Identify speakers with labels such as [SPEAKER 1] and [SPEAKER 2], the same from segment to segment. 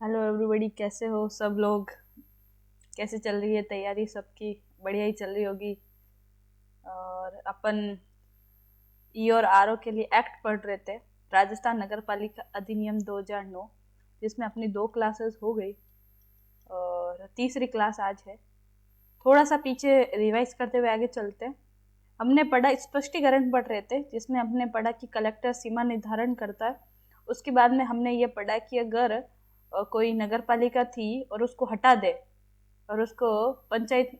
[SPEAKER 1] Hello everybody, कैसे हो सब लोग। कैसे चल रही है तैयारी सबकी? बढ़िया ही चल रही होगी। और अपन ई और आर ओ के लिए एक्ट पढ़ रहे थे, राजस्थान नगर पालिका अधिनियम 2009, जिसमें अपनी 2 क्लासेस हो गई और तीसरी क्लास आज है। थोड़ा सा पीछे रिवाइज करते हुए आगे चलते हैं। हमने पढ़ा, स्पष्टीकरण पढ़ रहे थे, जिसमें हमने पढ़ा कि कलेक्टर सीमा निर्धारण करता है। उसके बाद में हमने ये पढ़ा कि अगर कोई नगर पालिका थी और उसको हटा दे और उसको पंचायत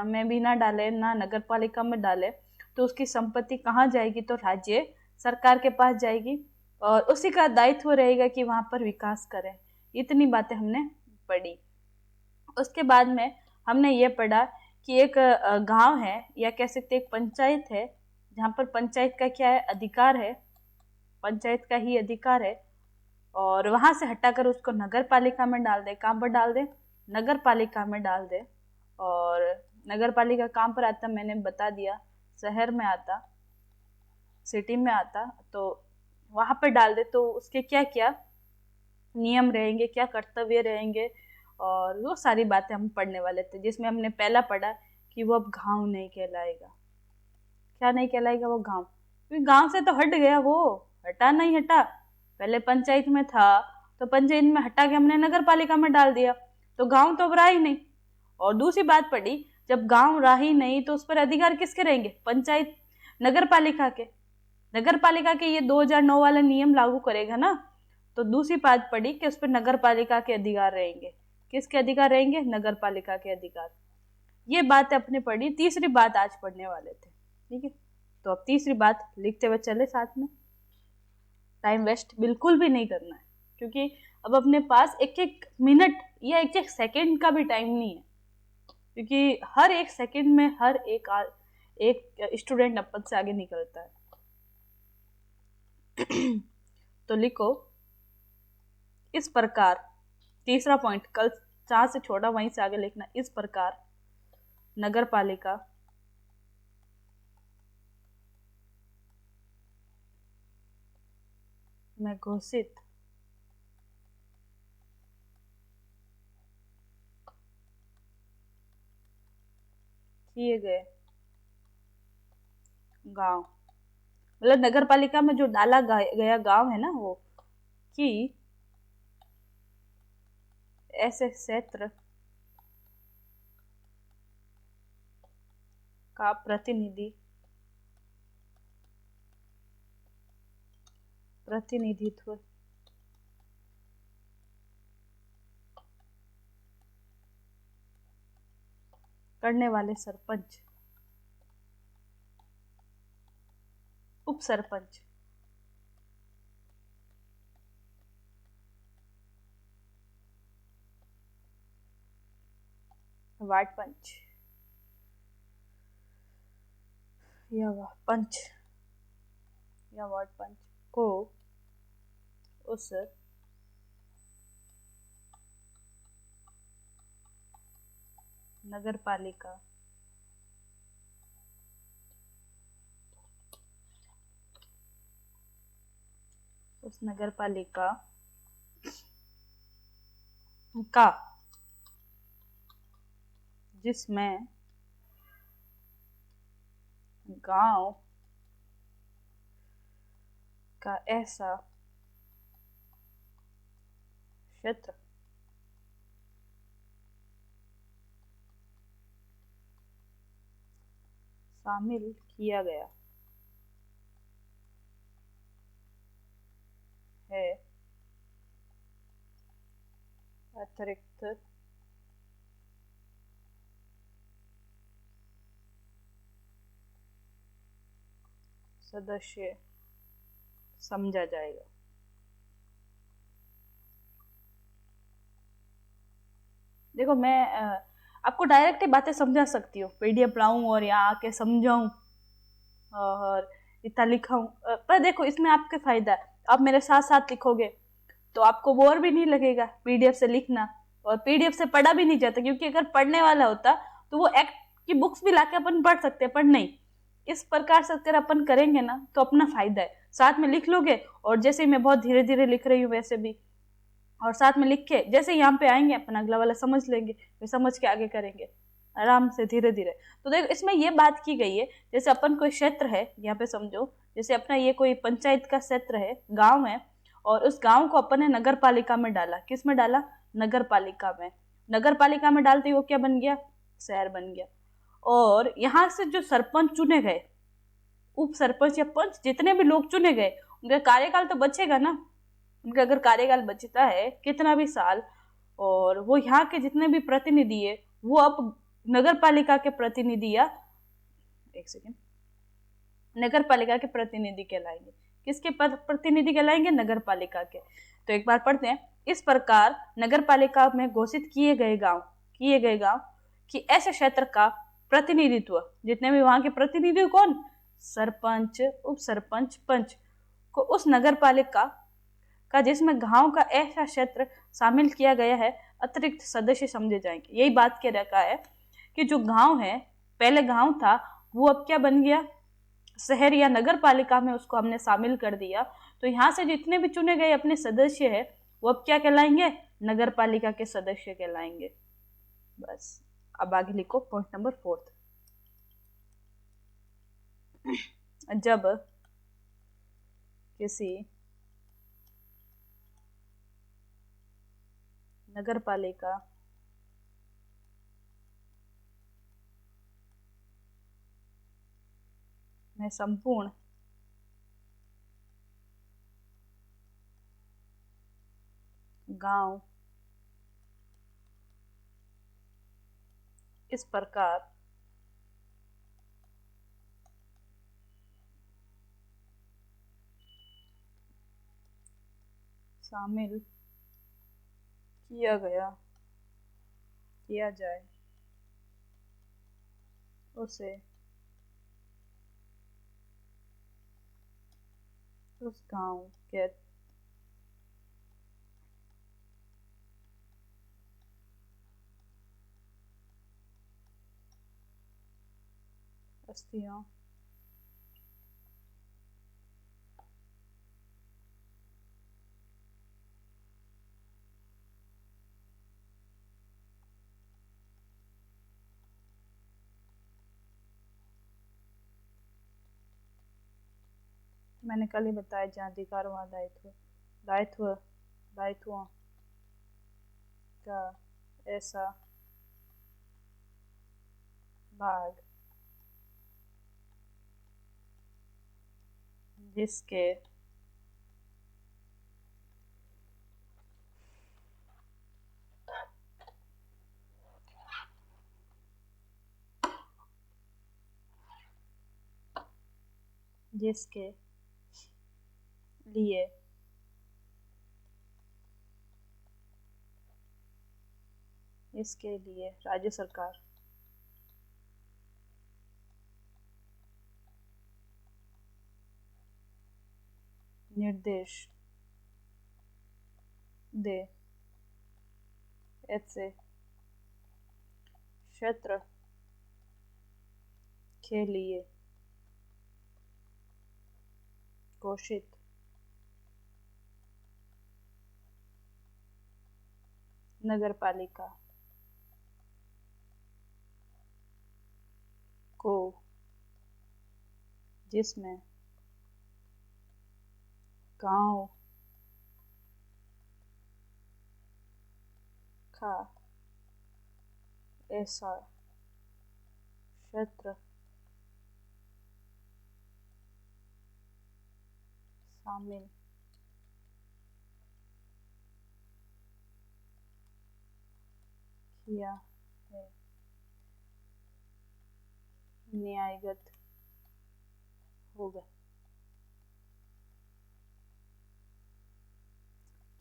[SPEAKER 1] में भी ना डाले, ना नगर पालिका में डाले, तो उसकी संपत्ति कहाँ जाएगी? तो राज्य सरकार के पास जाएगी और उसी का दायित्व रहेगा कि वहां पर विकास करें। इतनी बातें हमने पढ़ी। उसके बाद में हमने ये पढ़ा कि एक गांव है, या कह सकते एक पंचायत है, जहाँ पर पंचायत का क्या है, अधिकार है, पंचायत का ही अधिकार है, और वहां से हटाकर उसको नगर पालिका में डाल दे। कहाँ पर डाल दे? नगर पालिका में डाल दे। और नगर पालिका कहाँ पर आता, मैंने बता दिया, शहर में आता, सिटी में आता, तो वहां पर डाल दे। तो उसके क्या क्या नियम रहेंगे, क्या कर्तव्य रहेंगे, और वो सारी बातें हम पढ़ने वाले थे। जिसमें हमने पहला पढ़ा कि वो अब गांव नहीं कहलाएगा। क्या नहीं कहलाएगा? वो गांव, क्योंकि गांव से तो हट गया, वो हटा नहीं हटा। पहले पंचायत में था, तो पंचायत में हटा के हमने नगर पालिका में डाल दिया, तो गांव तो अब रहा ही नहीं। और दूसरी बात पड़ी, जब गांव रहा ही नहीं तो उस पर अधिकार किसके रहेंगे? पंचायत, नगर पालिका के। नगर पालिका के ये 2009 वाला नियम लागू करेगा ना, तो दूसरी बात पड़ी कि उस पर नगर पालिका के अधिकार रहेंगे। किसके अधिकार रहेंगे? नगर पालिका के अधिकार। ये बात अपने पढ़ी। तीसरी बात आज पढ़ने वाले थे, ठीक है? तो अब तीसरी बात लिखते हुए चले साथ में। टाइम वेस्ट बिल्कुल भी नहीं करना है, क्योंकि अब अपने पास एक एक मिनट या एक एक सेकंड का भी टाइम नहीं है, क्योंकि हर एक सेकंड में हर एक स्टूडेंट अपन से आगे निकलता है। तो लिखो इस प्रकार, तीसरा पॉइंट, कल जहां से छोड़ा वहीं से आगे लिखना। इस प्रकार नगर पालिका में घोषित किए गए गांव, मतलब नगर पालिका में जो डाला गया गांव है ना, वो कि ऐसे क्षेत्र का प्रतिनिधित्व करने वाले सरपंच, उप सरपंच, वार्ड पंच या पंच या वार्ड पंच को उस नगर पालिका का जिसमें गांव का ऐसा क्षेत्र शामिल किया गया है, अतिरिक्त सदस्य समझा जाएगा। देखो, मैं आपको डायरेक्ट ही बातें समझा सकती हूँ, पीडीएफ लाऊं और यहाँ आके समझाऊं और इतना लिखाऊं, पर देखो इसमें आपके फायदा है, आप मेरे साथ साथ लिखोगे तो आपको बोर भी नहीं लगेगा पीडीएफ से लिखना, और पीडीएफ से पढ़ा भी नहीं जाता, क्योंकि अगर पढ़ने वाला होता तो वो एक्ट की बुक्स भी लाके अपन पढ़ सकते हैं, पर नहीं। इस प्रकार से अगर अपन करेंगे ना तो अपना फायदा है, साथ में लिख लोगे, और जैसे मैं बहुत धीरे धीरे लिख रही हूँ वैसे भी और साथ में लिख के जैसे यहाँ पे आएंगे अपन अगला वाला समझ लेंगे, फिर समझ के आगे करेंगे आराम से धीरे धीरे। तो देखो इसमें ये बात की गई है, जैसे अपन कोई क्षेत्र है, यहाँ पे समझो जैसे अपना ये कोई पंचायत का क्षेत्र है, गांव है, और उस गांव को अपन ने नगर पालिका में डाला। किस में डाला? नगर पालिका में। नगर पालिका में डालते ही वो क्या बन गया? शहर बन गया। और यहाँ से जो सरपंच चुने गए, उप सरपंच या पंच, जितने भी लोग चुने गए, उनका कार्यकाल तो बचेगा ना। उनका अगर कार्यकाल बचता है कितना भी साल, और वो यहाँ के जितने भी प्रतिनिधि है वो अब नगर पालिका के प्रतिनिधि या एक सेकेंड नगर पालिका के प्रतिनिधि कहलाएंगे। किसके प्रतिनिधि कहलाएंगे? नगर पालिका के। तो एक बार पढ़ते हैं। इस प्रकार नगर पालिका में घोषित किए गए गांव कि ऐसे क्षेत्र का प्रतिनिधित्व, जितने भी वहां के प्रतिनिधि कौन? सरपंच, उप सरपंच, पंच को उस नगर पालिका का जिसमें गांव का ऐसा क्षेत्र शामिल किया गया है अतिरिक्त सदस्य समझे जाएंगे। यही बात कह रखा है कि जो गांव है, पहले गांव था, वो अब क्या बन गया? शहर या नगर पालिका में उसको हमने शामिल कर दिया। तो यहाँ से जितने भी चुने गए अपने सदस्य है वो अब क्या कहलाएंगे? नगर पालिका के सदस्य कहलाएंगे। बस अब आगे लिखो पॉइंट नंबर 4। जब किसी नगर पालिका में संपूर्ण गांव इस प्रकार शामिल किया जाए उसे उस गांव के बस्तियों मैंने कल ही बताया जहाँ अधिकार वहाँ दायित्वों का ऐसा भाग जिसके लिए इसके लिए राज्य सरकार निर्देश दे। ऐसे क्षेत्र के लिए घोषित नगर पालिका को जिसमें गांव का ऐसा क्षेत्र शामिल किया है न्यायगत होगा।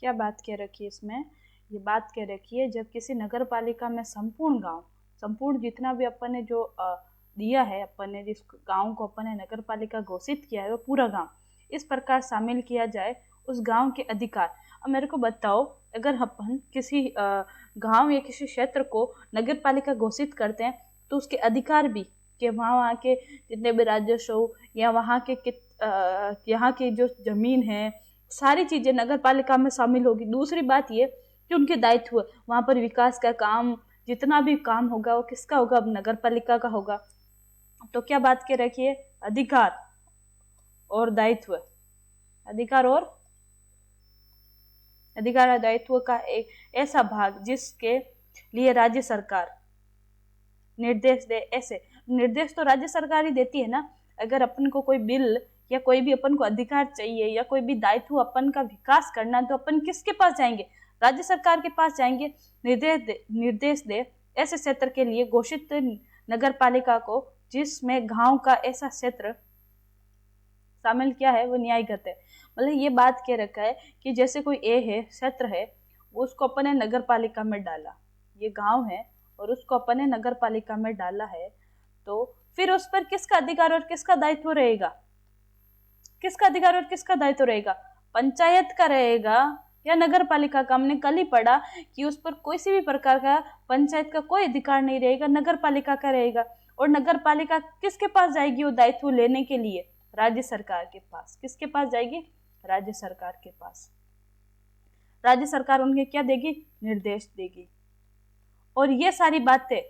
[SPEAKER 1] क्या बात कह रखी है इसमें? ये बात कह रखी है जब किसी नगर पालिका में संपूर्ण जितना भी अपन ने जो दिया है, अपन ने जिस गांव को अपन ने नगर पालिका घोषित किया है वो पूरा गांव इस प्रकार शामिल किया जाए उस गांव के अधिकार। अब मेरे को बताओ, अगर अपन किसी गांव या किसी क्षेत्र को नगर पालिका घोषित करते हैं तो उसके अधिकार भी कि वहाँ के जितने भी राजस्व या वहाँ के यहाँ की जो जमीन है सारी चीजें नगर पालिका में शामिल होगी। दूसरी बात ये कि उनके दायित्व, वहां पर विकास का काम, जितना भी काम होगा वो किसका होगा, अब नगर पालिका का होगा। तो क्या बात के रखिए, अधिकार और दायित्व, अधिकार और दायित्व का एक ऐसा भाग जिसके लिए राज्य सरकार निर्देश दे। ऐसे निर्देश तो राज्य सरकार ही देती है ना। अगर अपन को कोई बिल या कोई भी अपन को अधिकार चाहिए या कोई भी दायित्व अपन का विकास करना, तो अपन किसके पास जाएंगे, राज्य सरकार के पास जाएंगे। निर्देश दे ऐसे क्षेत्र के लिए घोषित नगर पालिका को, जिसमें गांव का ऐसा क्षेत्र शामिल क्या है, वो न्यायगत है। मतलब ये बात कह रखा है कि जैसे कोई ए है, क्षेत्र है, उसको अपन ने नगर पालिका में डाला, ये गांव है और उसको अपन ने नगर पालिका में डाला है, तो फिर उस पर किसका अधिकार और किसका दायित्व रहेगा, किसका अधिकार और किसका दायित्व रहेगा, पंचायत का रहेगा या नगर पालिका का। हमने कल ही पढ़ा कि उस पर कोई सी भी प्रकार का पंचायत का कोई अधिकार नहीं रहेगा, नगर पालिका का रहेगा। और नगर पालिका किसके पास जाएगी वो दायित्व लेने के लिए, राज्य सरकार के पास। किसके पास जाएगी, राज्य सरकार के पास। राज्य सरकार उनके क्या देगी, निर्देश देगी। और ये सारी बातें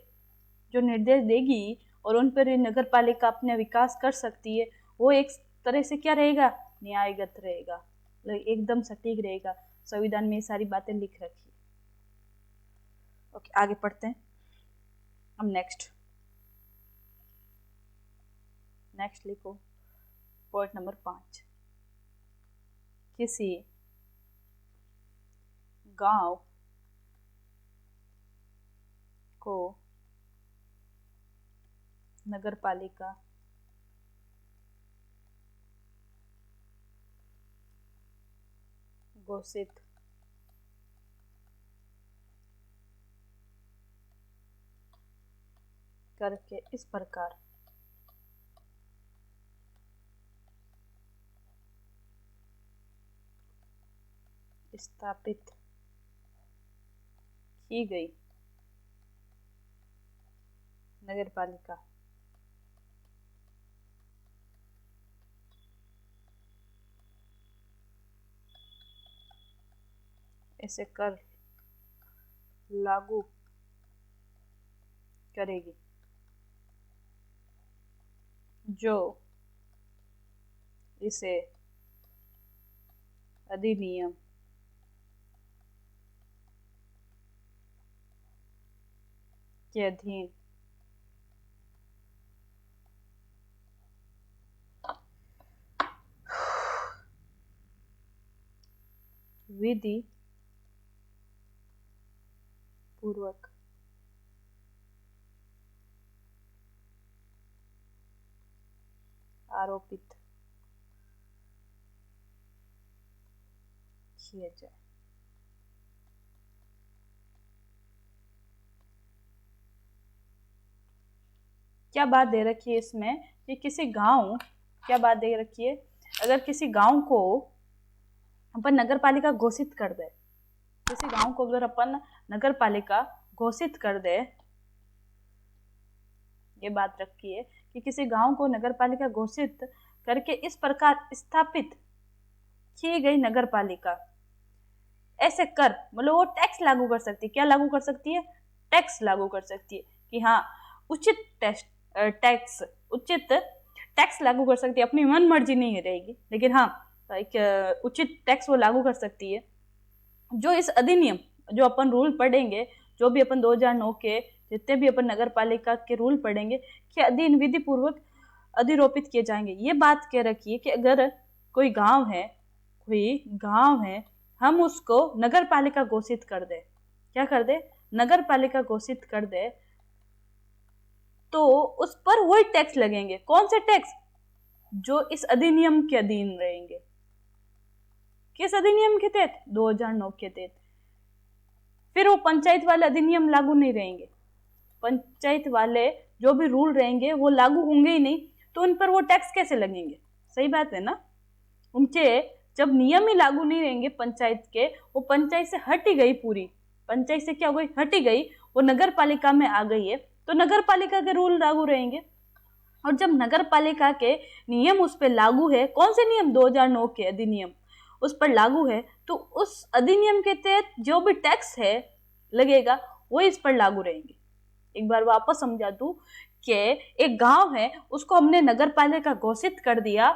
[SPEAKER 1] जो निर्देश देगी और उन पर नगर पालिका अपने विकास कर सकती है, वो एक तरह से क्या रहेगा, न्यायगत रहेगा, एकदम सटीक रहेगा। संविधान में ये सारी बातें लिख रखी है। ओके, आगे पढ़ते हैं हम। नेक्स्ट लिखो पॉइंट नंबर 5। किसी गांव को नगर पालिका घोषित करके इस प्रकार स्थापित की गई नगर पालिका इसे कर लागू करेगी, जो इसे अधिनियम के अधीन विधि पूर्वक आरोपित किया जाए। क्या बात दे रखी है इसमें कि किसी गांव, क्या बात दे रखी है, अगर किसी गांव को अपन नगर पालिका घोषित कर दे, किसी गांव को अगर अपन नगर पालिका घोषित कर दे, ये बात रखी है कि किसी गांव को नगर पालिका घोषित करके इस प्रकार स्थापित की गई नगर पालिका ऐसे कर, मतलब वो टैक्स लागू कर सकती है। क्या लागू कर सकती है, टैक्स लागू कर सकती है कि हाँ उचित टैक्स लागू कर सकती है। अपनी मन मर्जी नहीं रहेगी, लेकिन हाँ एक उचित टैक्स वो लागू कर सकती है, जो इस अधिनियम, जो अपन रूल पढ़ेंगे, जो भी अपन 2009 के जितने भी अपन नगर पालिका के रूल पढ़ेंगे, कि अधीन विधि पूर्वक अधिरोपित किए जाएंगे। ये बात कह रखी है कि अगर कोई गांव है, हम उसको नगर पालिका घोषित कर दे, क्या कर दे, नगर पालिका घोषित कर दे, तो उस पर वही टैक्स लगेंगे। कौन से टैक्स, जो इस अधिनियम के अधीन रहेंगे। किस अधिनियम के तहत, 2009 के तहत। फिर वो पंचायत वाले अधिनियम लागू नहीं रहेंगे, पंचायत वाले जो भी रूल रहेंगे वो लागू होंगे ही नहीं, तो उन पर वो टैक्स कैसे लगेंगे। सही बात है ना। उनके जब नियम ही लागू नहीं रहेंगे पंचायत के, वो पंचायत से हट ही गई, पूरी पंचायत से क्या हो गई, हट ही गई, वो नगर पालिका में आ गई है, तो नगर पालिका के रूल लागू रहेंगे। और जब नगर पालिका के नियम उस पर लागू है, कौन से नियम, 2009 के अधिनियम, उस पर लागू है तो उस अधिनियम के तहत जो भी टैक्स है लगेगा वो इस पर लागू रहेंगे। एक बार वापस समझा दूं कि एक गांव है, उसको हमने नगर पालिका घोषित कर दिया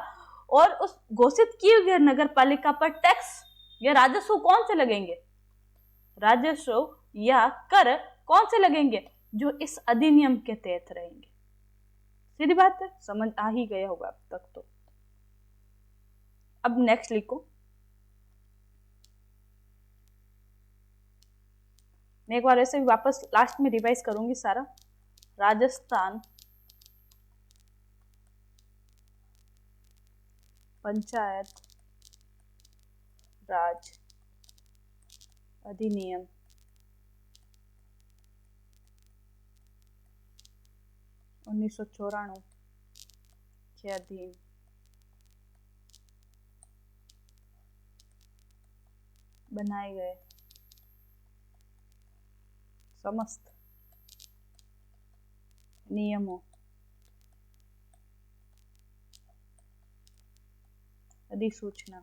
[SPEAKER 1] और उस घोषित किए गए नगर पालिका पर टैक्स या राजस्व कौन से लगेंगे? राजस्व या कर कौन से लगेंगे? जो इस अधिनियम के तहत रहेंगे। सीधी बात है, समझ आ ही गया होगा अब तक तो। अब नेक्स्ट लिखो। मैं एक बार ऐसे भी वापस लास्ट में रिवाइज करूंगी सारा। राजस्थान पंचायत राज अधिनियम 1994 के अधीन बनाए गए समस्त नियमों, अधिसूचना,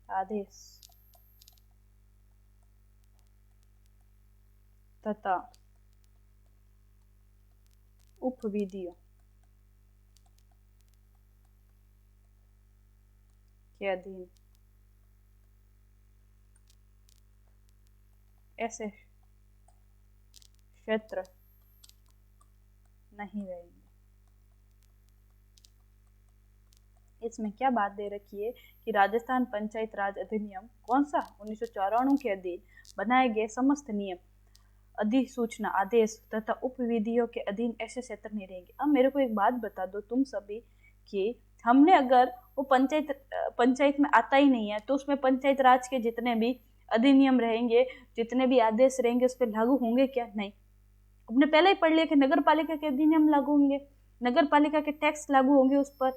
[SPEAKER 1] आदेश तथा उपविधियों के अधीन ऐसे क्षेत्र नहीं रहेंगे। इसमें क्या बात दे रखी है कि राजस्थान पंचायत राज अधिनियम कौन सा 1994 के अधीन बनाए गए समस्त नियम, अधिसूचना, आदेश तथा उपविधियों के अधीन ऐसे क्षेत्र नहीं रहेंगे। अब मेरे को एक बात बता दो तुम सभी कि हमने अगर वो पंचायत में आता ही नहीं है तो उसमें पंचायत राज के जितने भी अधिनियम रहेंगे, जितने भी आदेश रहेंगे उस पर लागू होंगे क्या? नहीं। हमने पहले ही पढ़ लिया कि नगर पालिका के अधिनियम लागू होंगे, नगर पालिका के टैक्स लागू होंगे उस पर।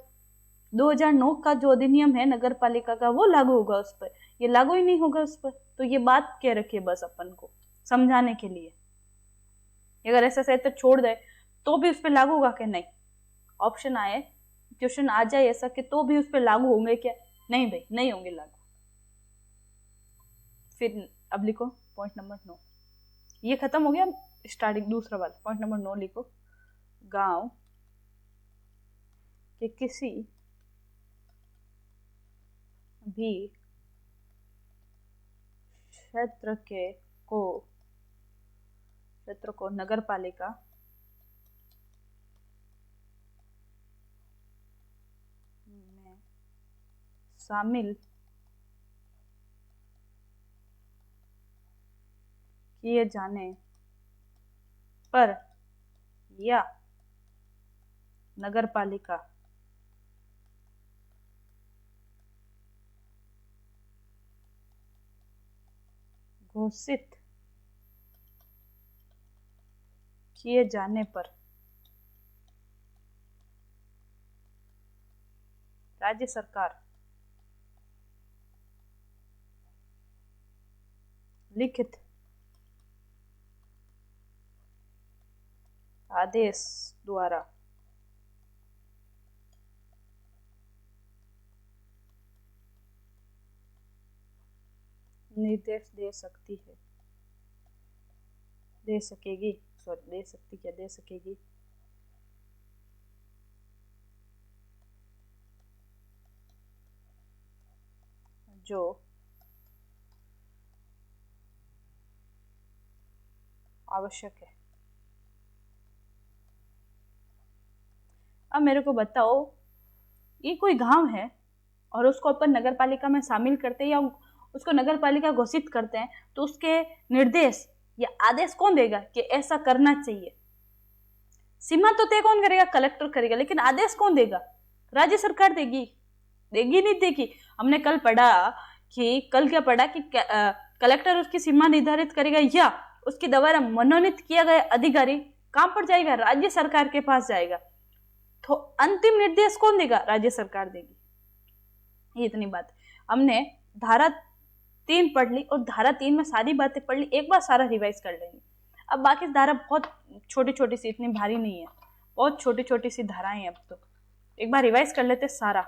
[SPEAKER 1] 2009 का जो अधिनियम है नगर पालिका का वो लागू होगा उस पर, ये लागू ही नहीं होगा उस पर। तो ये बात कह रखी है बस अपन को समझाने के लिए। अगर ऐसा सही तो छोड़ दे तो भी उस पर लागू होगा क्या? नहीं। ऑप्शन आए, क्वेश्चन आ जाए ऐसा कि तो भी उस पर लागू होंगे क्या? नहीं भाई, नहीं होंगे लागू। फिर अब लिखो पॉइंट नंबर 9। ये खत्म हो गया, स्टार्टिंग दूसरा वाला पॉइंट नंबर 9 लिखो। गांव के किसी भी क्षेत्र को नगर पालिका में शामिल किए जाने पर या नगर पालिका घोषित किए जाने पर राज्य सरकार लिखित आदेश द्वारा निर्देश दे सकती है, दे सकेगी, सॉरी दे सकती क्या, दे सकेगी जो आवश्यक है। अब मेरे को बताओ, ये कोई गांव है और उसको अपन नगर पालिका में शामिल करते हैं या उसको नगर पालिका घोषित करते हैं, तो उसके निर्देश या आदेश कौन देगा कि ऐसा करना चाहिए? सीमा तो तय कौन करेगा? कलेक्टर करेगा। लेकिन आदेश कौन देगा? राज्य सरकार देगी। देगी नहीं देगी? हमने कल क्या पढ़ा कि कलेक्टर उसकी सीमा निर्धारित करेगा या उसके द्वारा मनोनीत किया गया अधिकारी कहां पर जाएगा? राज्य सरकार के पास जाएगा। तो अंतिम निर्देश कौन देगा? राज्य सरकार देगी। ये इतनी बात। हमने धारा 3 पढ़ ली और धारा 3 में सारी बातें पढ़ ली। एक बार सारा रिवाइज कर लेंगे। अब बाकी धारा बहुत छोटी छोटी सी, इतनी भारी नहीं है, बहुत छोटी छोटी सी धाराएं हैं। अब तो एक बार रिवाइज कर लेते सारा।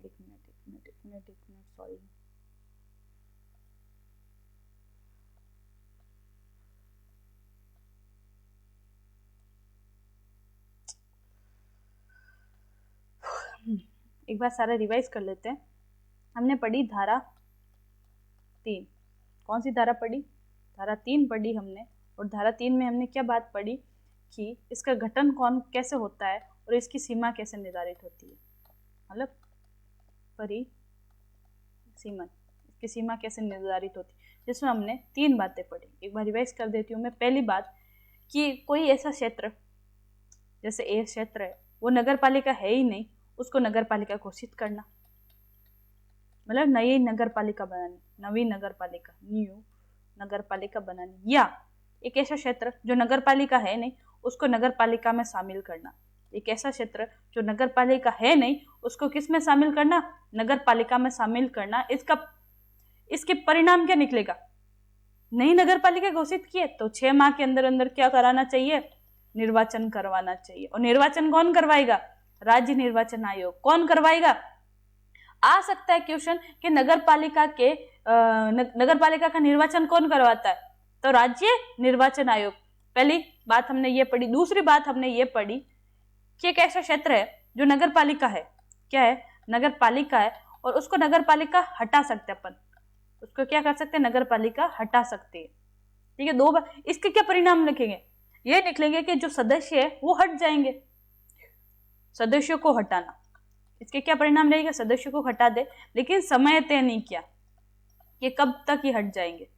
[SPEAKER 1] एक मिनट सॉरी। एक बार सारा रिवाइज कर लेते हैं। हमने पढ़ी धारा 3। कौन सी धारा पढ़ी? धारा 3 पढ़ी हमने। और धारा 3 में हमने क्या बात पढ़ी कि इसका गठन कौन कैसे होता है और इसकी सीमा कैसे निर्धारित होती है, मतलब परिसीमन, इसकी सीमा कैसे निर्धारित होती है, जिसमें हमने 3 बातें पढ़ी। एक बार रिवाइज कर देती हूँ मैं। पहली बात कि कोई ऐसा क्षेत्र, जैसे ए क्षेत्र है, वो नगर पालिका है ही नहीं, उसको नगर पालिका घोषित करना, मतलब नई नगर पालिका बनानी, नवी नगर पालिका, न्यू नगर पालिका बनानी। या एक ऐसा क्षेत्र जो नगर पालिका है नहीं, उसको नगर पालिका में शामिल करना। एक ऐसा क्षेत्र जो नगर पालिका है नहीं, उसको किस में शामिल करना? नगर पालिका में शामिल करना। इसके परिणाम क्या निकलेगा? नई नगर पालिका घोषित किए तो 6 माह के अंदर अंदर क्या कराना चाहिए? निर्वाचन करवाना चाहिए। और निर्वाचन कौन करवाएगा? राज्य निर्वाचन आयोग। कौन करवाएगा? आ सकता है क्वेश्चन कि नगर पालिका का निर्वाचन कौन करवाता है? तो राज्य निर्वाचन आयोग। पहली बात हमने ये पढ़ी। दूसरी बात हमने ये पढ़ी कि एक ऐसा क्षेत्र है जो नगर पालिका है, क्या है? नगर पालिका है, और उसको नगर पालिका हटा सकते हैं अपन। उसको क्या कर सकते हैं? नगर पालिका हटा सकते हैं। ठीक है, 2 बार। इसके क्या परिणाम लिखेंगे? ये निकलेंगे कि जो सदस्य है वो हट जाएंगे। सदस्यों को हटाना, इसके क्या परिणाम रहेगा? सदस्यों को हटा दे, लेकिन समय तय नहीं किया कि कब तक ये हट जाएंगे,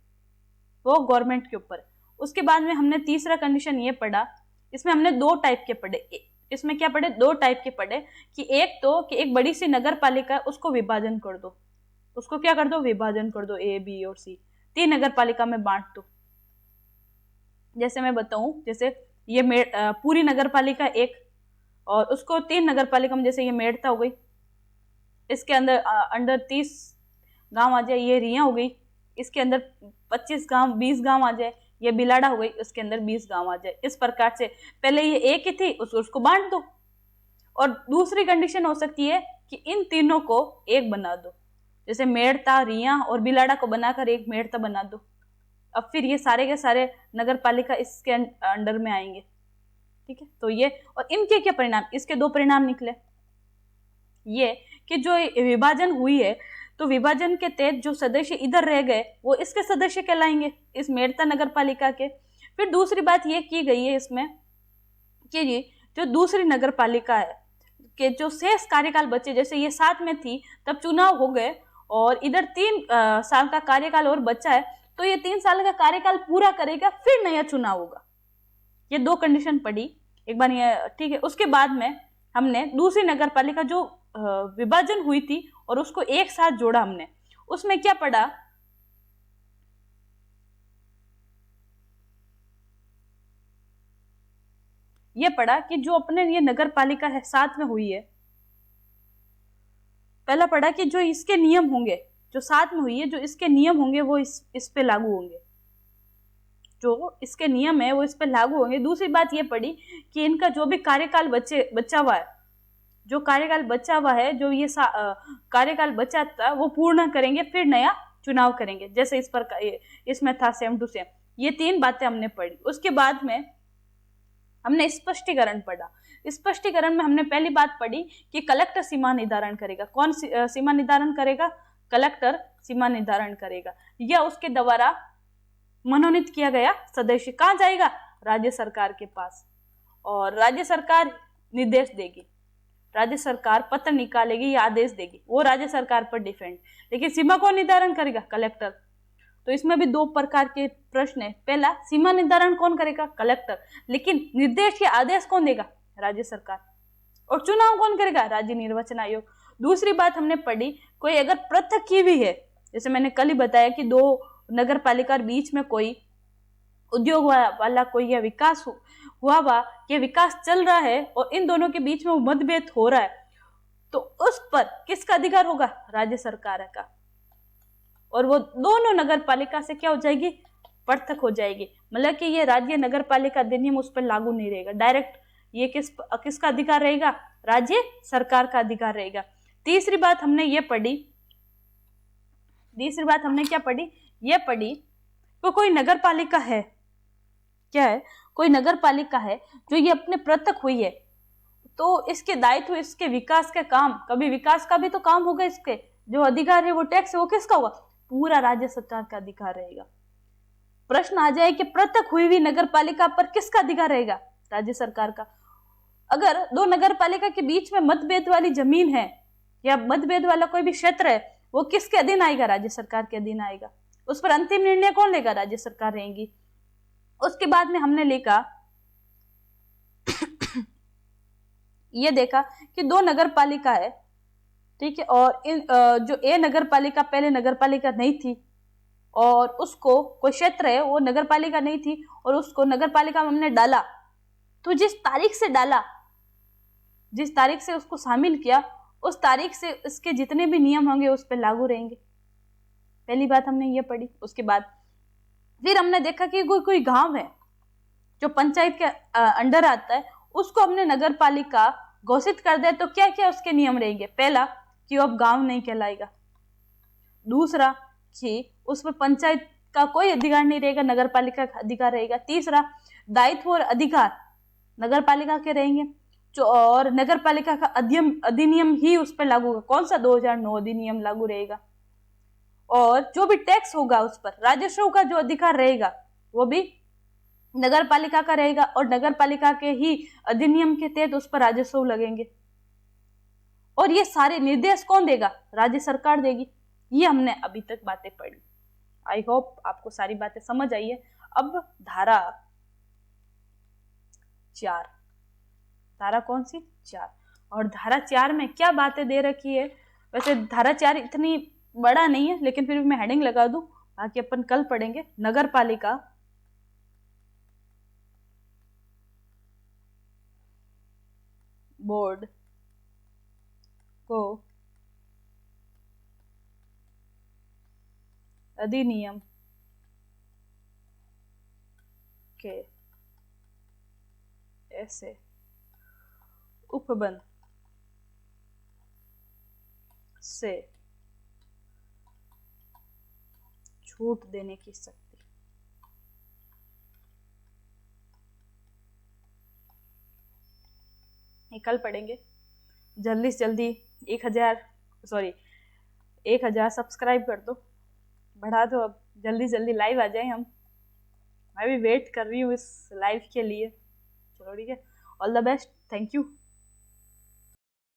[SPEAKER 1] वो गवर्नमेंट के ऊपर। उसके बाद में हमने तीसरा कंडीशन ये पढ़ा, इसमें हमने 2 टाइप के पढ़े। इसमें क्या पढ़े? 2 टाइप के पढ़े कि एक तो कि एक बड़ी सी नगर पालिका, उसको विभाजन कर दो। उसको क्या कर दो? विभाजन कर दो, ए, बी और सी, 3 नगर पालिका में बांट दो। जैसे मैं बताऊं, जैसे ये पूरी नगर पालिका एक, और उसको 3 नगर पालिका में, जैसे ये मेड़ता हो गई, इसके अंदर 30 गांव आ जाए, ये रिया हो गई, इसके अंदर 25 गांव 20 गांव आ जाए, ये बिलाड़ा हो गई, उसके अंदर 20 गांव आ जाए। इस प्रकार से पहले ये एक ही थी, उसको बांट दो। और दूसरी कंडीशन हो सकती है कि इन तीनों को एक बना दो, जैसे मेड़ता, रिया और बिलाड़ा को बनाकर एक मेड़ता बना दो। अब फिर ये सारे के सारे नगर पालिका इसके अंडर में आएंगे। ठीक है, तो ये, और इनके क्या परिणाम? इसके 2 परिणाम निकले। ये कि जो विभाजन हुई है, तो विभाजन के तहत जो सदस्य इधर रह गए वो इसके सदस्य कहलाएंगे, इस मेड़ता नगर पालिका के। फिर दूसरी बात ये की गई है इसमें कि ये जो दूसरी नगर पालिका है कि जो शेष कार्यकाल बचे, जैसे ये 7 में थी तब चुनाव हो गए, और इधर 3 साल का कार्यकाल और बचा है, तो ये 3 साल का कार्यकाल पूरा करेगा, फिर नया चुनाव होगा। ये 2 कंडीशन पड़ी एक बार ये। ठीक है, उसके बाद में हमने दूसरी नगर पालिका जो विभाजन हुई थी और उसको एक साथ जोड़ा हमने, उसमें क्या पढ़ा? ये पढ़ा कि जो अपने ये नगर पालिका है 7 में हुई है, पहला पढ़ा कि जो इसके नियम होंगे, जो 7 में हुई है, जो इसके नियम होंगे वो इस पे लागू होंगे, जो इसके नियम है वो इस पे लागू होंगे। दूसरी बात ये पढ़ी कि इनका जो भी कार्यकाल बचा हुआ है, जो कार्यकाल बचा हुआ है, जो ये कार्यकाल बचा था वो पूर्ण करेंगे, फिर नया चुनाव करेंगे, जैसे इस पर इसमें था सेम टू सेम। ये 3 बातें हमने पढ़ी। उसके बाद में हमने स्पष्टीकरण पढ़ा। स्पष्टीकरण में हमने पहली बात पढ़ी कि कलेक्टर सीमा निर्धारण करेगा। कौन सीमा निर्धारण करेगा? कलेक्टर सीमा निर्धारण करेगा, या उसके द्वारा मनोनीत किया गया सदस्य कहाँ जाएगा? राज्य सरकार के पास, और राज्य सरकार निर्देश देगी, राज्य सरकार पत्र निकालेगी या आदेश देगी, वो राज्य सरकार पर डिपेंड। लेकिन सीमा कौन निर्धारण करेगा? कलेक्टर। तो इसमें भी 2 प्रकार के प्रश्न है। पहला, सीमा निर्धारण कौन करेगा? कलेक्टर। लेकिन निर्देश या आदेश कौन देगा? राज्य सरकार। और चुनाव कौन करेगा? राज्य निर्वाचन आयोग। दूसरी बात हमने पढ़ी, कोई अगर पृथक की भी है, जैसे मैंने कल ही बताया कि 2 नगर पालिका बीच में कोई उद्योग वाला कोई या विकास हुआ ये विकास चल रहा है और इन दोनों के बीच में मतभेद हो रहा है, तो उस पर किसका अधिकार होगा? राज्य सरकार का। और वो दोनों नगर पालिका से क्या हो जाएगी? पृथक हो जाएगी। मतलब कि ये राज्य नगर पालिका अधिनियम उस पर लागू नहीं रहेगा, डायरेक्ट ये किसका अधिकार रहेगा? राज्य सरकार का अधिकार रहेगा। तीसरी बात हमने क्या पढ़ी? ये पढ़ी तो कोई नगर पालिका है, क्या है? कोई नगर पालिका है जो ये अपने पृथक हुई है, तो इसके दायित्व, इसके विकास के काम, कभी विकास का भी तो काम होगा, इसके जो अधिकार है वो टैक्स है वो किसका होगा? पूरा राज्य सरकार का अधिकार रहेगा। प्रश्न आ जाए कि पृथक हुई हुई नगर पालिका पर किसका अधिकार रहेगा? राज्य सरकार का। अगर दो नगर पालिका के बीच में मतभेद वाली जमीन है या मतभेद वाला कोई भी क्षेत्र है, वो किसके अधीन आएगा? राज्य सरकार के अधीन आएगा। उस पर अंतिम निर्णय कौन लेगा? राज्य सरकार रहेगी। उसके बाद में हमने लिखा ये देखा कि दो नगर पालिका है, ठीक है, और इन जो ए नगर पालिका पहले नगर पालिका नहीं थी और उसको कोई क्षेत्र है वो नगर पालिका नहीं थी और उसको नगर पालिका में हमने डाला, तो जिस तारीख से डाला, जिस तारीख से उसको शामिल किया, उस तारीख से इसके जितने भी नियम होंगे उस पर लागू रहेंगे। पहली बात हमने ये पढ़ी। उसके बाद फिर हमने देखा कि कोई गांव है जो पंचायत के अंडर आता है, उसको हमने नगर पालिका घोषित कर दे तो क्या क्या उसके नियम रहेंगे? पहला कि वो अब गांव नहीं कहलाएगा। दूसरा कि उसमें पंचायत का कोई अधिकार नहीं रहेगा, नगर पालिका का अधिकार रहेगा। तीसरा, दायित्व और अधिकार नगर पालिका के रहेंगे, जो और नगर पालिका का अधिनियम ही उस पर लागू होगा। कौन सा? 2009 अधिनियम लागू रहेगा। और जो भी टैक्स होगा उस पर राजस्व का जो अधिकार रहेगा वो भी नगर पालिका का रहेगा और नगर पालिका के ही अधिनियम के तहत उस पर राजस्व लगेंगे। और ये सारे निर्देश कौन देगा? राज्य सरकार देगी। ये हमने अभी तक बातें पढ़ी। आई होप आपको सारी बातें समझ आई है। अब धारा 4, धारा कौन सी? 4। और धारा 4 में क्या बातें दे रखी है? वैसे धारा 4 इतनी बड़ा नहीं है, लेकिन फिर भी मैं हेडिंग लगा दूं, बाकी अपन कल पढ़ेंगे। नगर पालिका बोर्ड को अधिनियम के ऐसे उपबंध से छूट देने की शक्ति। कल पढ़ेंगे। जल्दी से जल्दी 1000 सब्सक्राइब कर दो, बढ़ा दो। अब जल्दी जल्दी लाइव आ जाए हम। मैं भी वेट कर रही हूँ इस लाइव के लिए। चलो ठीक है, all the best, thank you.